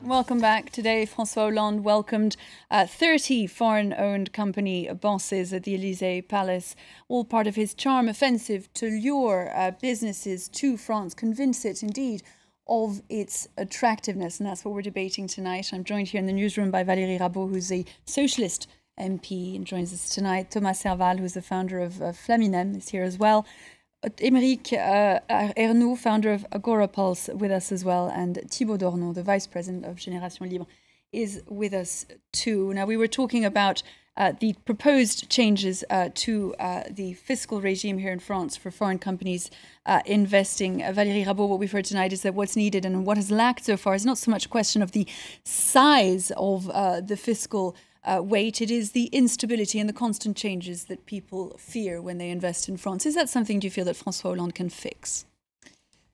Welcome back. Today, François Hollande welcomed 30 foreign-owned company bosses at the Elysée Palace, all part of his charm offensive to lure businesses to France, convince it, indeed, of its attractiveness. And that's what we're debating tonight. I'm joined here in the newsroom by Valérie Rabault, who's a Socialist MP, and joins us tonight. Thomas Serval, who's the founder of Flaminem, is here as well. Emeric Ernoult, founder of AgoraPulse, with us as well, and Thibault Dornon, the vice president of Génération Libre, is with us too. Now, we were talking about the proposed changes to the fiscal regime here in France for foreign companies investing. Valérie Rabault, what we've heard tonight is that what's needed and what has lacked so far is not so much a question of the size of the fiscal weight, it is the instability and the constant changes that people fear when they invest in France. Is that something, do you feel, that François Hollande can fix?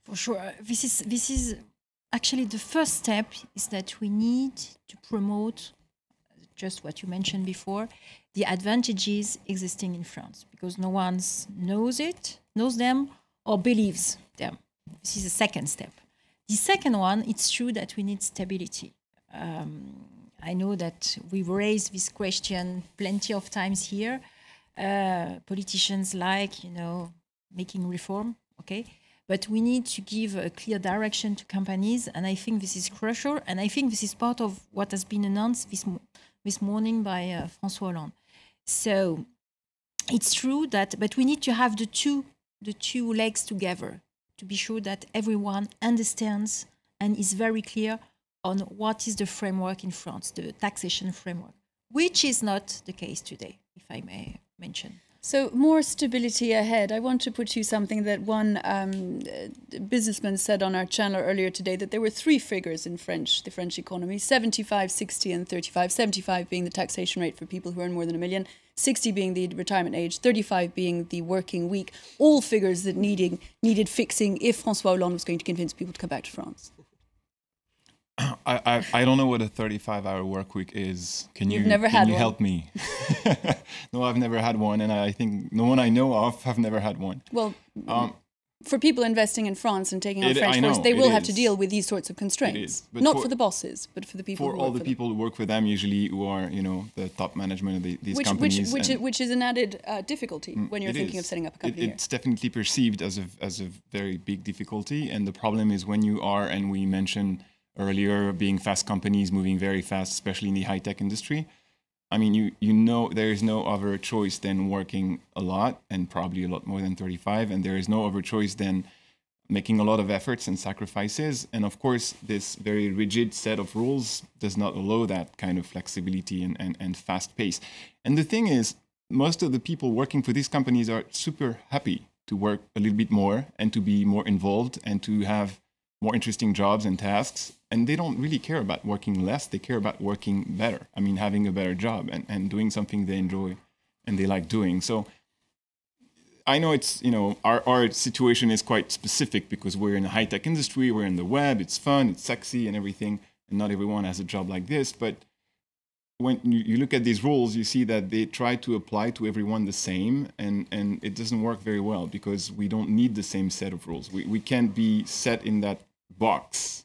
For sure. This is actually the first step, is that we need to promote just what you mentioned before, the advantages existing in France, because no one knows them or believes them. This is the second step. The second one, it's true that we need stability. I know that we've raised this question plenty of times here. Politicians like, making reform, okay? But we need to give a clear direction to companies, and I think this is crucial, and I think this is part of what has been announced this morning by François Hollande. So it's true that, but we need to have the two legs together to be sure that everyone understands and is very clear on what is the framework in France, the taxation framework, which is not the case today, if I may mention. So more stability ahead. I want to put to you something that one businessman said on our channel earlier today, that there were three figures in the French economy: 75, 60 and 35. 75 being the taxation rate for people who earn more than $1 million, 60 being the retirement age, 35 being the working week. All figures that needed fixing if François Hollande was going to convince people to come back to France. I don't know what a 35-hour work week is. Can you help me? No, I've never had one, and I think no one I know of have never had one. Well, for people investing in France and taking on French force, they will have to deal with these sorts of constraints. Not for the bosses, but for the people for all the people who work for them, usually who are, the top management of these companies. Which is an added difficulty when you're thinking of setting up a company. It's definitely perceived as a very big difficulty, and the problem is when you are, and we mentioned earlier, being fast companies moving very fast, especially in the high-tech industry. I mean, there is no other choice than working a lot, and probably a lot more than 35, and there is no other choice than making a lot of efforts and sacrifices. And of course, this very rigid set of rules does not allow that kind of flexibility and fast pace. And the thing is, most of the people working for these companies are super happy to work a little bit more and to be more involved and to have more interesting jobs and tasks, and they don't really care about working less, they care about working better. I mean, having a better job and doing something they enjoy and they like doing. So I know it's, our situation is quite specific because we're in a high-tech industry, we're in the web, it's fun, it's sexy and everything, and not everyone has a job like this. But when you look at these rules, you see that they try to apply to everyone the same, and it doesn't work very well because we don't need the same set of rules. We can't be set in that box,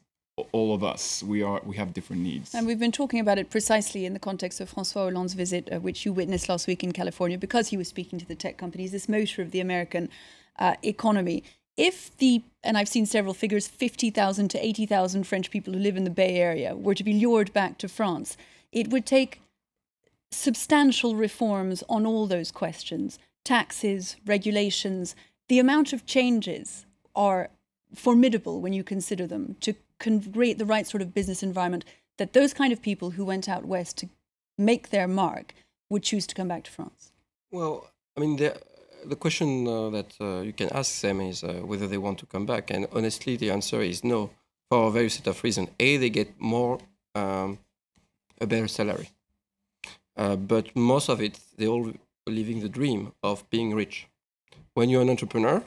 all of us. We have different needs. And we've been talking about it precisely in the context of François Hollande's visit, which you witnessed last week in California, because he was speaking to the tech companies, this motor of the American economy. And I've seen several figures, 50,000 to 80,000 French people who live in the Bay Area were to be lured back to France, it would take substantial reforms on all those questions: taxes, regulations. The amount of changes are formidable when you consider them to create the right sort of business environment that those kind of people who went out west to make their mark would choose to come back to France. Well, I mean, the question that you can ask them is whether they want to come back. And honestly, the answer is no, for a very set of reasons. A, they get more, a better salary. But most of it, they're all living the dream of being rich. When you're an entrepreneur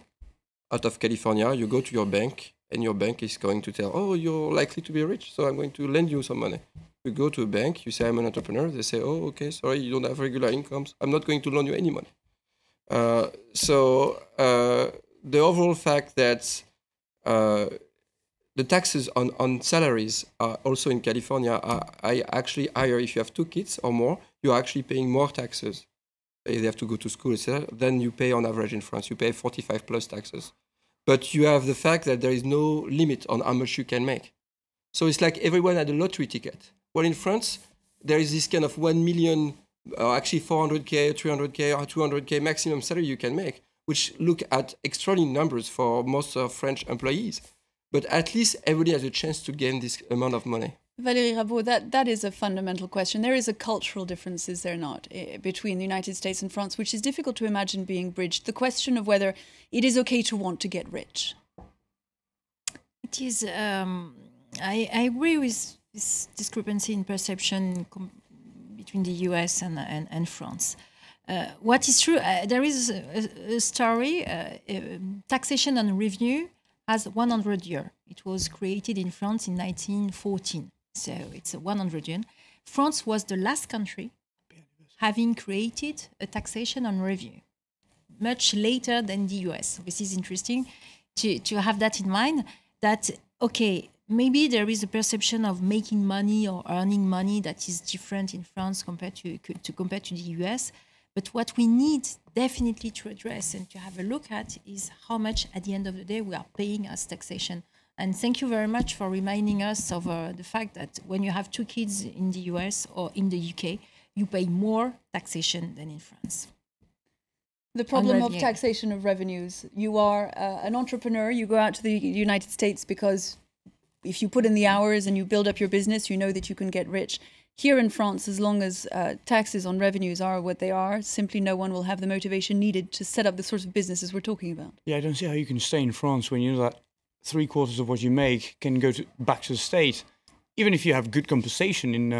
out of California, you go to your bank, and your bank is going to tell, oh, you're likely to be rich, so I'm going to lend you some money. You go to a bank, you say, I'm an entrepreneur. They say, oh, okay, sorry, you don't have regular incomes. I'm not going to loan you any money. So the overall fact that the the taxes on salaries are also in California are actually higher if you have 2 kids or more. You're actually paying more taxes. They have to go to school, etc. Than you pay on average in France. You pay 45 plus taxes. But you have the fact that there is no limit on how much you can make. So it's like everyone had a lottery ticket. Well, in France, there is this kind of 1 million, actually 400K, 300K, or 200K maximum salary you can make, which look at extraordinary numbers for most French employees. But at least everybody has a chance to gain this amount of money. Valérie Rabault, that is a fundamental question. There is a cultural difference, is there not, between the United States and France, which is difficult to imagine being bridged. The question of whether it is okay to want to get rich. It is. I agree with this discrepancy in perception between the US and France. What is true, there is a story, taxation on revenue has 100 years. It was created in France in 1914. So it's 100 years. France was the last country having created a taxation on revenue, much later than the US. This is interesting to have that in mind, that, okay, maybe there is a perception of making money or earning money that is different in France compared to the US. But what we need definitely to address and to have a look at is how much, at the end of the day, we are paying as taxation. And thank you very much for reminding us of the fact that when you have 2 kids in the US or in the UK, you pay more taxation than in France. The problem of taxation of revenues. You are an entrepreneur, you go out to the United States because if you put in the hours and you build up your business, you know that you can get rich. Here in France, as long as taxes on revenues are what they are, simply no one will have the motivation needed to set up the sorts of businesses we're talking about. Yeah, I don't see how you can stay in France when you know that 3/4 of what you make can go back to the state, even if you have good compensation in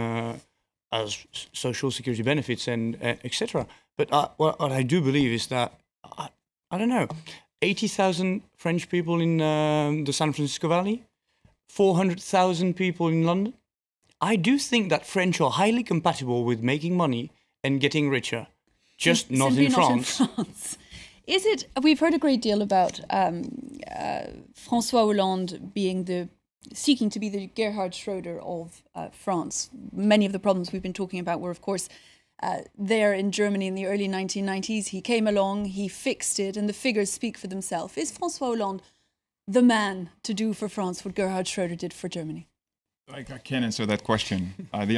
as social security benefits and etc. But what I do believe is that I don't know, 80,000 French people in the San Francisco Valley, 400,000 people in London. I do think that French are highly compatible with making money and getting richer, just not in France. Is it? We've heard a great deal about François Hollande seeking to be the Gerhard Schröder of France. Many of the problems we've been talking about were, of course, there in Germany in the early 1990s. He came along, he fixed it, and the figures speak for themselves. Is François Hollande the man to do for France what Gerhard Schröder did for Germany? I can't answer that question. The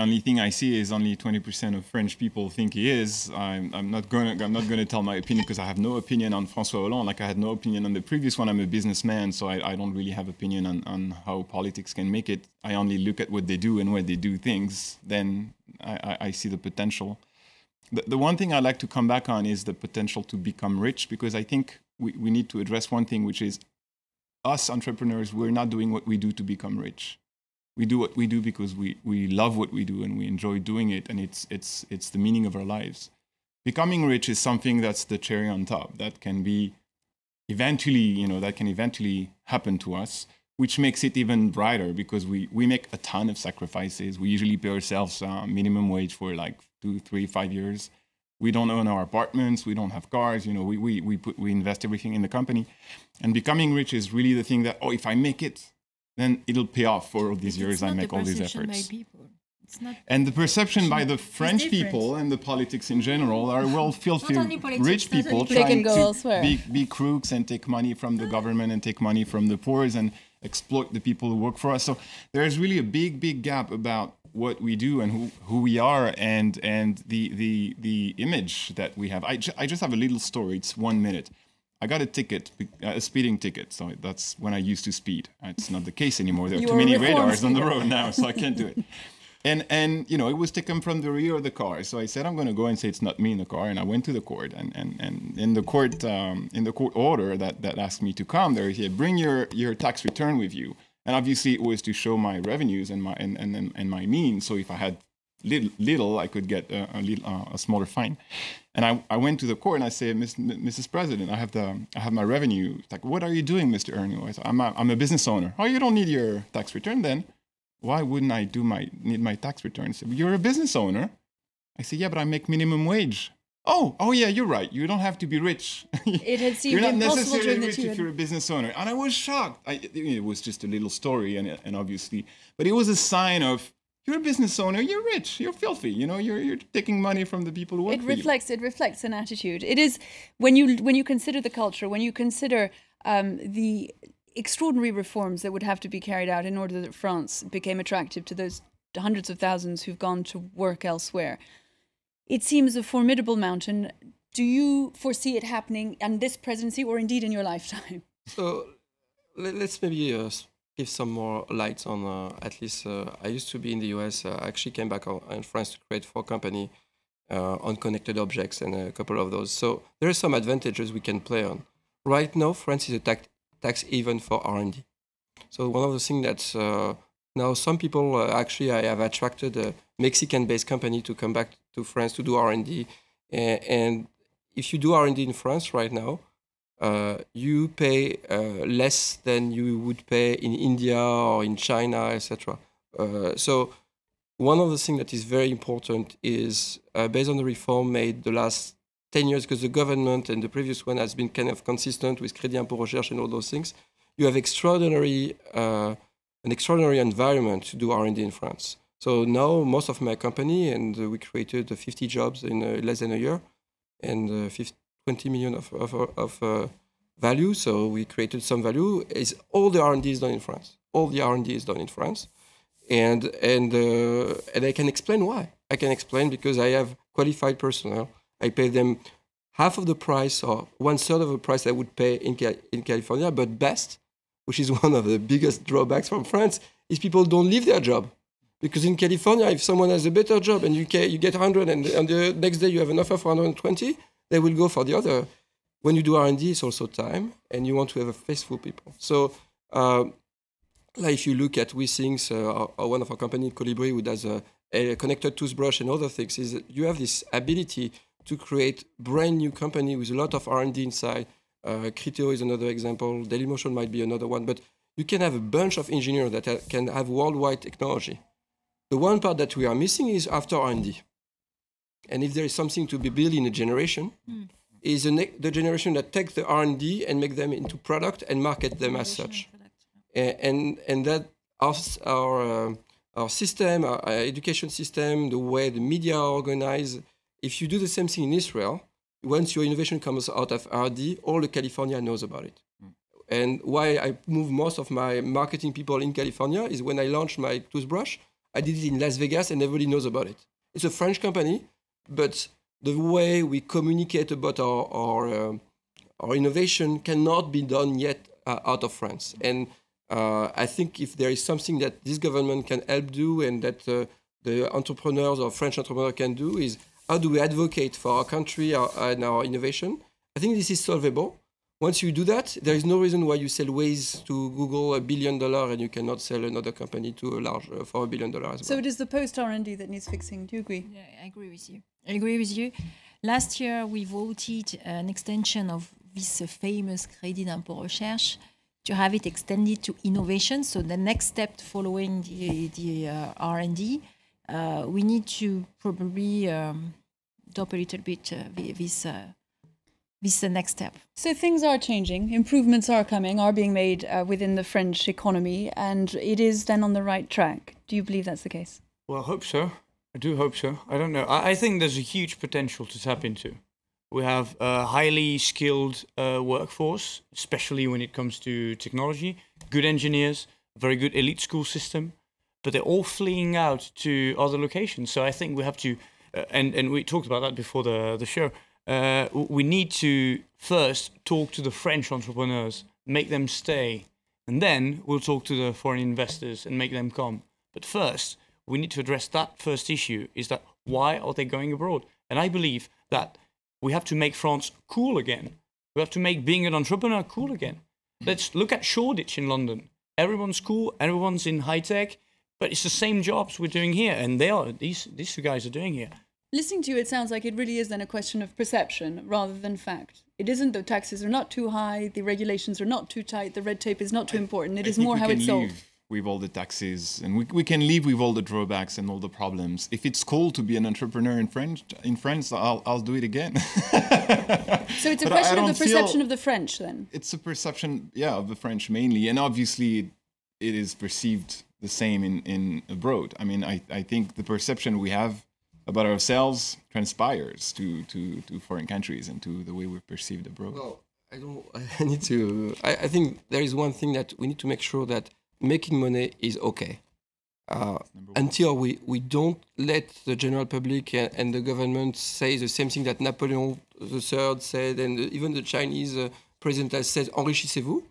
only thing I see is only 20% of French people think he is. I'm not going to tell my opinion because I have no opinion on François Hollande. Like I had no opinion on the previous one. I'm a businessman, so I don't really have opinion on how politics can make it. I only look at what they do, and when they do things, then I see the potential. The one thing I like to come back on is the potential to become rich, because I think we need to address one thing, which is us entrepreneurs, we're not doing what we do to become rich. We do what we do because we love what we do and we enjoy doing it, and it's the meaning of our lives. Becoming rich is something that's the cherry on top that can be eventually happen to us, which makes it even brighter because we make a ton of sacrifices. We usually pay ourselves minimum wage for like 2, 3, 5 years. We don't own our apartments. We don't have cars. We invest everything in the company, and becoming rich is really the thing that, if I make it, then it'll pay off for all these years I make all these efforts. And the perception by the French people and the politics in general are filthy rich people trying to be crooks and take money from the government and take money from the poor and exploit the people who work for us. So there's really a big gap about what we do and who we are and the image that we have. I just have a little story. It's 1 minute. I got a speeding ticket. So that's when I used to speed. It's not the case anymore. There are too many radars on the road now, so I can't do it. And it was taken from the rear of the car. So I said, I'm going to go and say it's not me in the car. And I went to the court. And in the court order that asked me to come, there he said, bring your tax return with you. And obviously it was to show my revenues and my means. So if I had little, I could get a smaller fine. And I went to the court and I said, Mrs. President, I have my revenue. It's like, what are you doing, Mr. Ernoult? I said, I'm a business owner. Oh, you don't need your tax return then? Why wouldn't I need my tax return? He said, you're a business owner. I said, yeah, but I make minimum wage. oh yeah, you're right. You don't have to be rich. It had seemed you're not impossible necessarily during the rich if you're a business owner. And I was shocked. It was just a little story, and obviously, but it was a sign of you're a business owner. You're rich. You're filthy. You know, you're taking money from the people who work for you. It reflects an attitude. It is when you consider the culture, when you consider the extraordinary reforms that would have to be carried out in order that France became attractive to those hundreds of thousands who've gone to work elsewhere. It seems a formidable mountain. Do you foresee it happening in this presidency or indeed in your lifetime? So let's maybe give some more light on, at least I used to be in the US. I actually came back in France to create 4 companies on connected objects and a couple of those. So there are some advantages we can play on. Right now, France is a tax haven for R&D. So one of the things that now some people, actually I have attracted a Mexican-based company to come back to France to do R&D. And if you do R&D in France right now, you pay less than you would pay in India or in China, etc. So one of the things that is very important is based on the reform made the last 10 years, because the government and the previous one has been kind of consistent with Crédit Impôt Recherche and all those things, you have an extraordinary environment to do R&D in France. So now most of my company, and we created 50 jobs in less than a year, and 20 million of value. So we created some value. Is all the R&D is done in France. All the R&D is done in France, and I can explain why. I can explain because I have qualified personnel. I pay them half of the price or 1/3 of the price I would pay in California. But best, which is one of the biggest drawbacks from France, is people don't leave their job. Because in California, if someone has a better job and you get 100 and the next day you have an offer for 120, they will go for the other. When you do R&D, it's also time, and you want to have a faithful people. So like if you look at WeThings, or one of our company, Colibri, who does a connected toothbrush and other things, is that you have this ability to create brand new company with a lot of R&D inside. Criteo is another example. Dailymotion might be another one. But you can have a bunch of engineers that can have worldwide technology. The one part that we are missing is after R&D. And if there is something to be built in a generation, is the generation that take the R&D and make them into product and market them as such. And that our system, our education system, the way the media are organized, if you do the same thing in Israel, once your innovation comes out of R&D, all the California knows about it. And why I move most of my marketing people in California is when I launched my toothbrush, I did it in Las Vegas and everybody knows about it. It's a French company, but the way we communicate about our innovation cannot be done yet out of France. And I think if there is something that this government can help do and that the entrepreneurs or French entrepreneurs can do is how do we advocate for our country and our innovation? I think this is solvable. Once you do that, there is no reason why you sell Waze to Google $1 billion and you cannot sell another company to a large for $1 billion as well. So it is the post-R&D that needs fixing. Do you agree? Yeah, I agree with you. Last year, we voted an extension of this famous Crédit d'Impôt Recherche to have it extended to innovation. So the next step following the R&D, we need to probably drop a little bit this is the next step. So things are changing, improvements are being made within the French economy, and it is then on the right track. Do you believe that's the case? Well, I hope so. I do hope so. I don't know. I think there's a huge potential to tap into. We have a highly skilled workforce, especially when it comes to technology, good engineers, a very good elite school system, but they're all fleeing out to other locations. So I think we have to, and we talked about that before the show, we need to first talk to the French entrepreneurs, make them stay, and then we'll talk to the foreign investors and make them come. But first, we need to address that first issue, is that why are they going abroad? And I believe that we have to make France cool again. We have to make being an entrepreneur cool again. Let's look at Shoreditch in London. Everyone's cool, everyone's in high tech, but it's the same jobs we're doing here, and these two guys are doing here. Listening to you, it sounds like it really is then a question of perception rather than fact. It isn't the taxes are not too high, the regulations are not too tight, the red tape is not too important. It is more how it's sold. with all the taxes, and we can live with all the drawbacks and all the problems. If it's cool to be an entrepreneur in France, I'll do it again. So it's a question of the perception of the French, then? It's a perception, yeah, of the French mainly, and obviously it is perceived the same in abroad. I mean, I think the perception we have about ourselves transpires to foreign countries and to the way we're perceived abroad. Well, I think there is one thing that we need to make sure that making money is okay. Until we don't let the general public and the government say the same thing that Napoleon III said, and even the Chinese president has said, enrichissez-vous,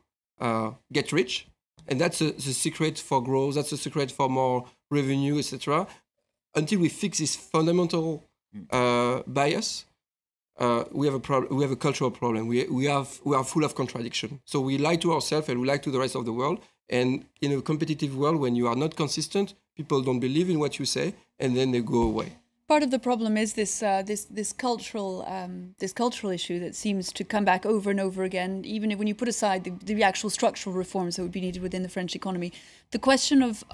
get rich. And that's the secret for growth, that's the secret for more revenue, etc. Until we fix this fundamental bias, we have a problem. We have a cultural problem. We are full of contradiction. So we lie to ourselves and we lie to the rest of the world. And in a competitive world, when you are not consistent, people don't believe in what you say, and then they go away. Part of the problem is this cultural issue that seems to come back over and over again. Even when you put aside the actual structural reforms that would be needed within the French economy, the question of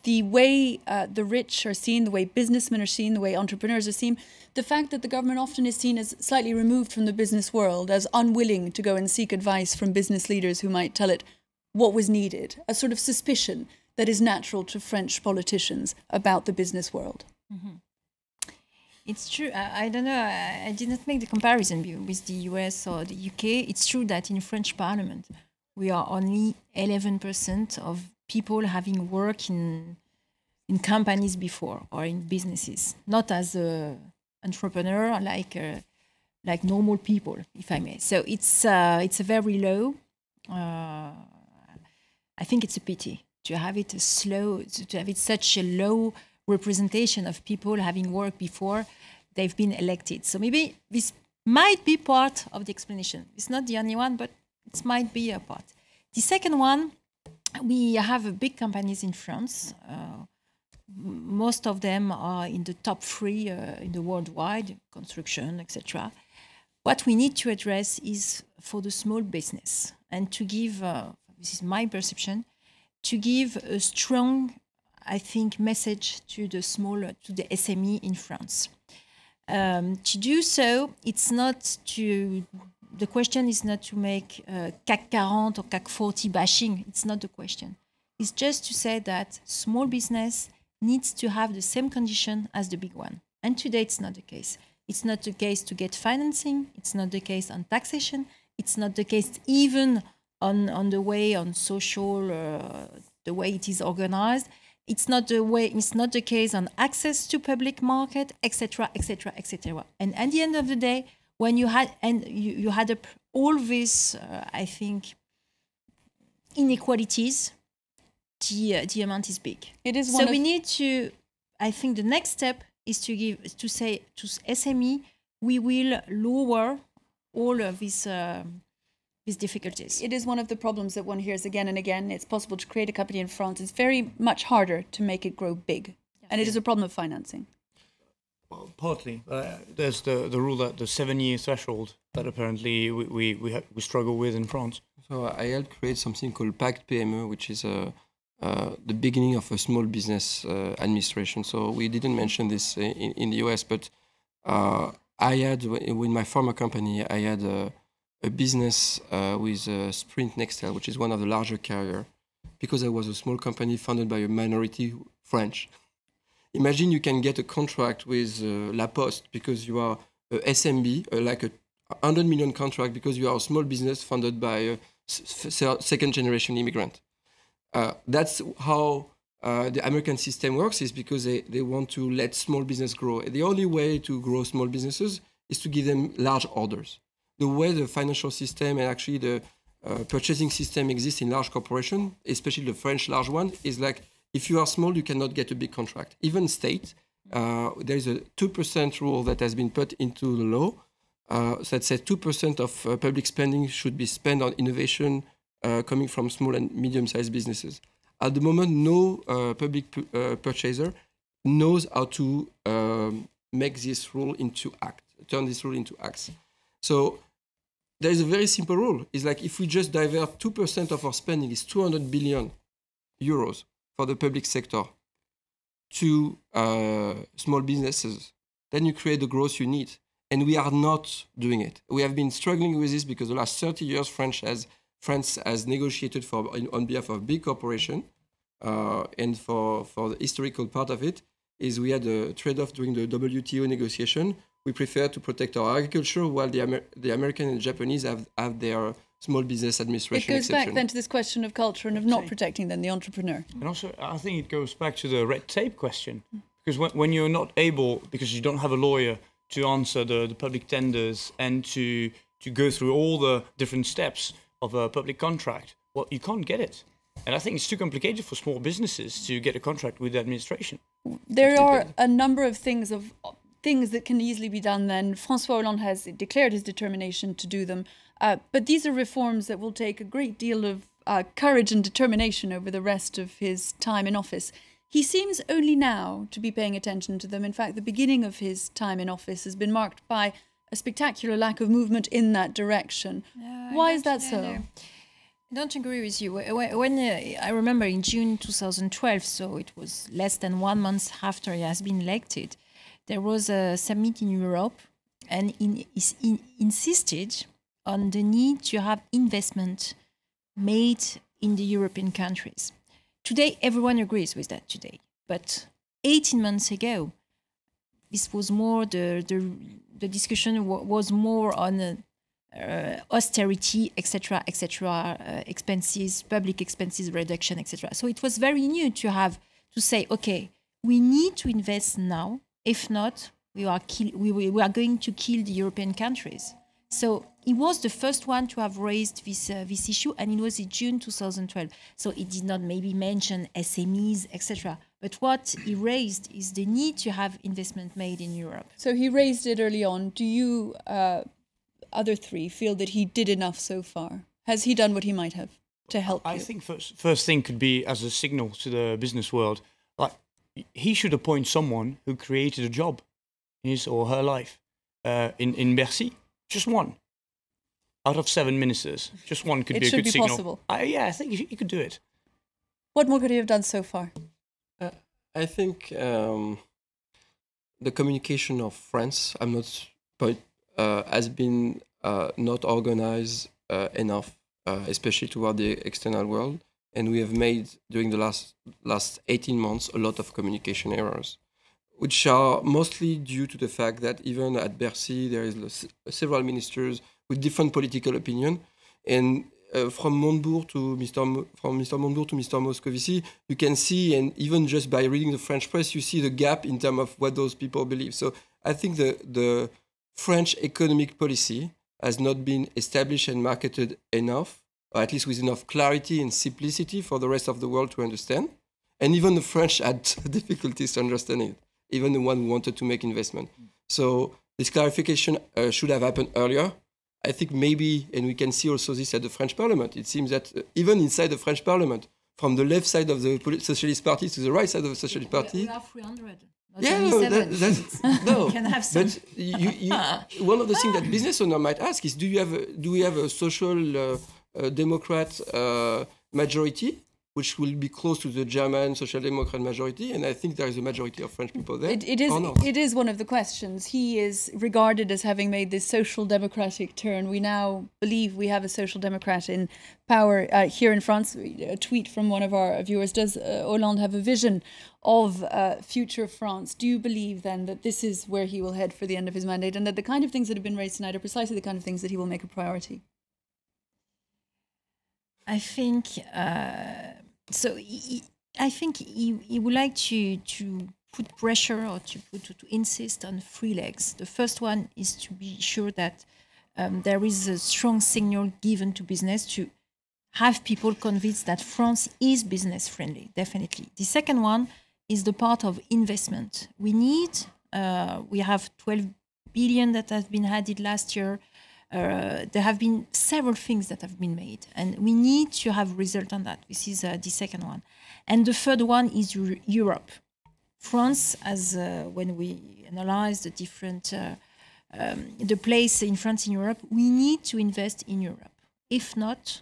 the way the rich are seen, the way businessmen are seen, the way entrepreneurs are seen, the fact that the government often is seen as slightly removed from the business world, as unwilling to go and seek advice from business leaders who might tell it what was needed, a sort of suspicion that is natural to French politicians about the business world. Mm-hmm. It's true. I don't know. I did not make the comparison with the US or the UK. It's true that in French Parliament, we are only 11% of people having worked in companies before or in businesses, not as an entrepreneur like normal people, if I may. So it's a very low. I think it's a pity to have it such a low representation of people having worked before they've been elected. So maybe this might be part of the explanation. It's not the only one, but it might be a part. The second one, we have big companies in France. Most of them are in the top 3 in the worldwide, construction, etc. What we need to address is for the small business and to give, this is my perception, to give a strong, I think, message to the SME in France. To do so, the question is not to make CAC 40 or CAC 40 bashing. It's not the question. It's just to say that small business needs to have the same condition as the big one. And today it's not the case. It's not the case to get financing. It's not the case on taxation. It's not the case even on the way on social, the way it is organized. It's not the case on access to public market, etc., etc., etc. And at the end of the day, when you had all these, I think, inequalities, the amount is big. It is so we need to. I think the next step is to say to SME, we will lower all of these difficulties. It is one of the problems that one hears again and again. It's possible to create a company in France. It's very much harder to make it grow big, and it is a problem of financing. Well, partly. There's the rule that the 7-year threshold that apparently we struggle with in France. So I helped create something called Pacte PME, which is the beginning of a small business administration. So we didn't mention this in the US, but I had, with my former company, I had a business with Sprint Nextel, which is one of the larger carriers, because I was a small company funded by a minority French. Imagine you can get a contract with La Poste because you are a SMB, like a 100 million contract because you are a small business funded by a second-generation immigrant. That's how the American system works, is because they want to let small business grow. The only way to grow small businesses is to give them large orders. The way the financial system and actually the purchasing system exists in large corporations, especially the French large one, is like, if you are small, you cannot get a big contract. Even state, there is a 2% rule that has been put into the law that says 2% of public spending should be spent on innovation coming from small and medium-sized businesses. At the moment, no public purchaser knows how to make this rule into act, turn this rule into acts. So there is a very simple rule. It's like if we just divert 2% of our spending, is 200 billion euros for the public sector to small businesses, then you create the growth you need. And we are not doing it. We have been struggling with this because the last 30 years, France has negotiated on behalf of big corporations. And for the historical part of it, is we had a trade-off during the WTO negotiation. We prefer to protect our agriculture while the American and Japanese have their small business administration. It goes back then to this question of culture and of not protecting then the entrepreneur. And also, I think it goes back to the red tape question. Because when you're not able, because you don't have a lawyer to answer the public tenders and to go through all the different steps of a public contract, well, you can't get it. And I think it's too complicated for small businesses to get a contract with the administration. There are a number of things that can easily be done then. François Hollande has declared his determination to do them. But these are reforms that will take a great deal of courage and determination over the rest of his time in office. He seems only now to be paying attention to them. In fact, the beginning of his time in office has been marked by a spectacular lack of movement in that direction. Why is that so? I don't agree with you. When I remember in June 2012, so it was less than 1 month after he has been elected, there was a summit in Europe, and he insisted on the need to have investment made in the European countries. Today, everyone agrees with that today. But 18 months ago, this was more, the discussion was more on austerity, etc., expenses, public expenses reduction, etc. So it was very new to say, okay, we need to invest now. If not, we are going to kill the European countries. So he was the first one to have raised this issue, and it was in June 2012. So he did not maybe mention SMEs, etc. But what he raised is the need to have investment made in Europe. So he raised it early on. Do you, other three, feel that he did enough so far? Has he done what he might have to help you? I think first thing could be as a signal to the business world. Like, he should appoint someone who created a job in his or her life in Bercy. Just one. Out of 7 ministers, just one could be a good signal. It should be possible. Yeah, I think he could do it. What more could he have done so far? I think the communication of France, has been not organized enough, especially toward the external world. And we have made, during the last 18 months, a lot of communication errors, which are mostly due to the fact that even at Bercy, there is several ministers with different political opinion. And from Montebourg to Mr. Moscovici, you can see, and even just by reading the French press, you see the gap in terms of what those people believe. So I think the French economic policy has not been established and marketed enough, or at least with enough clarity and simplicity for the rest of the world to understand. And even the French had difficulties to understand it, even the one who wanted to make investment. So this clarification should have happened earlier. I think maybe, and we can see also this at the French Parliament, it seems that even inside the French Parliament, from the left side of the Socialist Party to the right side of the Socialist Party... We are 300. Yeah, no. Can have some. But one of the things that business owner might ask is, do we have a social Democrat majority, which will be close to the German Social Democrat majority? And I think there is a majority of French people there. It is one of the questions. He is regarded as having made this social democratic turn. We now believe we have a social democrat in power here in France. A tweet from one of our viewers: does Hollande have a vision of future France? Do you believe then that this is where he will head for the end of his mandate, and that the kind of things that have been raised tonight are precisely the kind of things that he will make a priority? I think so. I think he would like to put pressure or to insist on 3 legs. The first one is to be sure that there is a strong signal given to business to have people convinced that France is business friendly. Definitely. The second one is the part of investment. We have 12 billion that has been added last year. There have been several things that have been made, and we need to have result on that. This is the second one. And the third one is Europe. France, as when we analyze the different, the place in France in Europe, we need to invest in Europe. If not,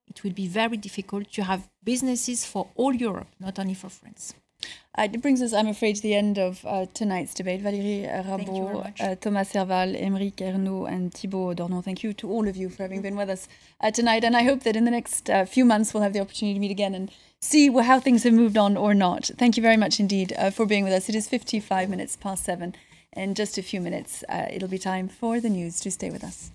it would be very difficult to have businesses for all Europe, not only for France. It brings us, I'm afraid, to the end of tonight's debate. Valérie, Rabault, Thomas Serval, Emeric, Ernoult, and Thibault, Dornon, thank you to all of you for having been with us tonight. And I hope that in the next few months we'll have the opportunity to meet again and see how things have moved on or not. Thank you very much indeed for being with us. It is 55 minutes past 7. In just a few minutes, it'll be time for the news. Do stay with us.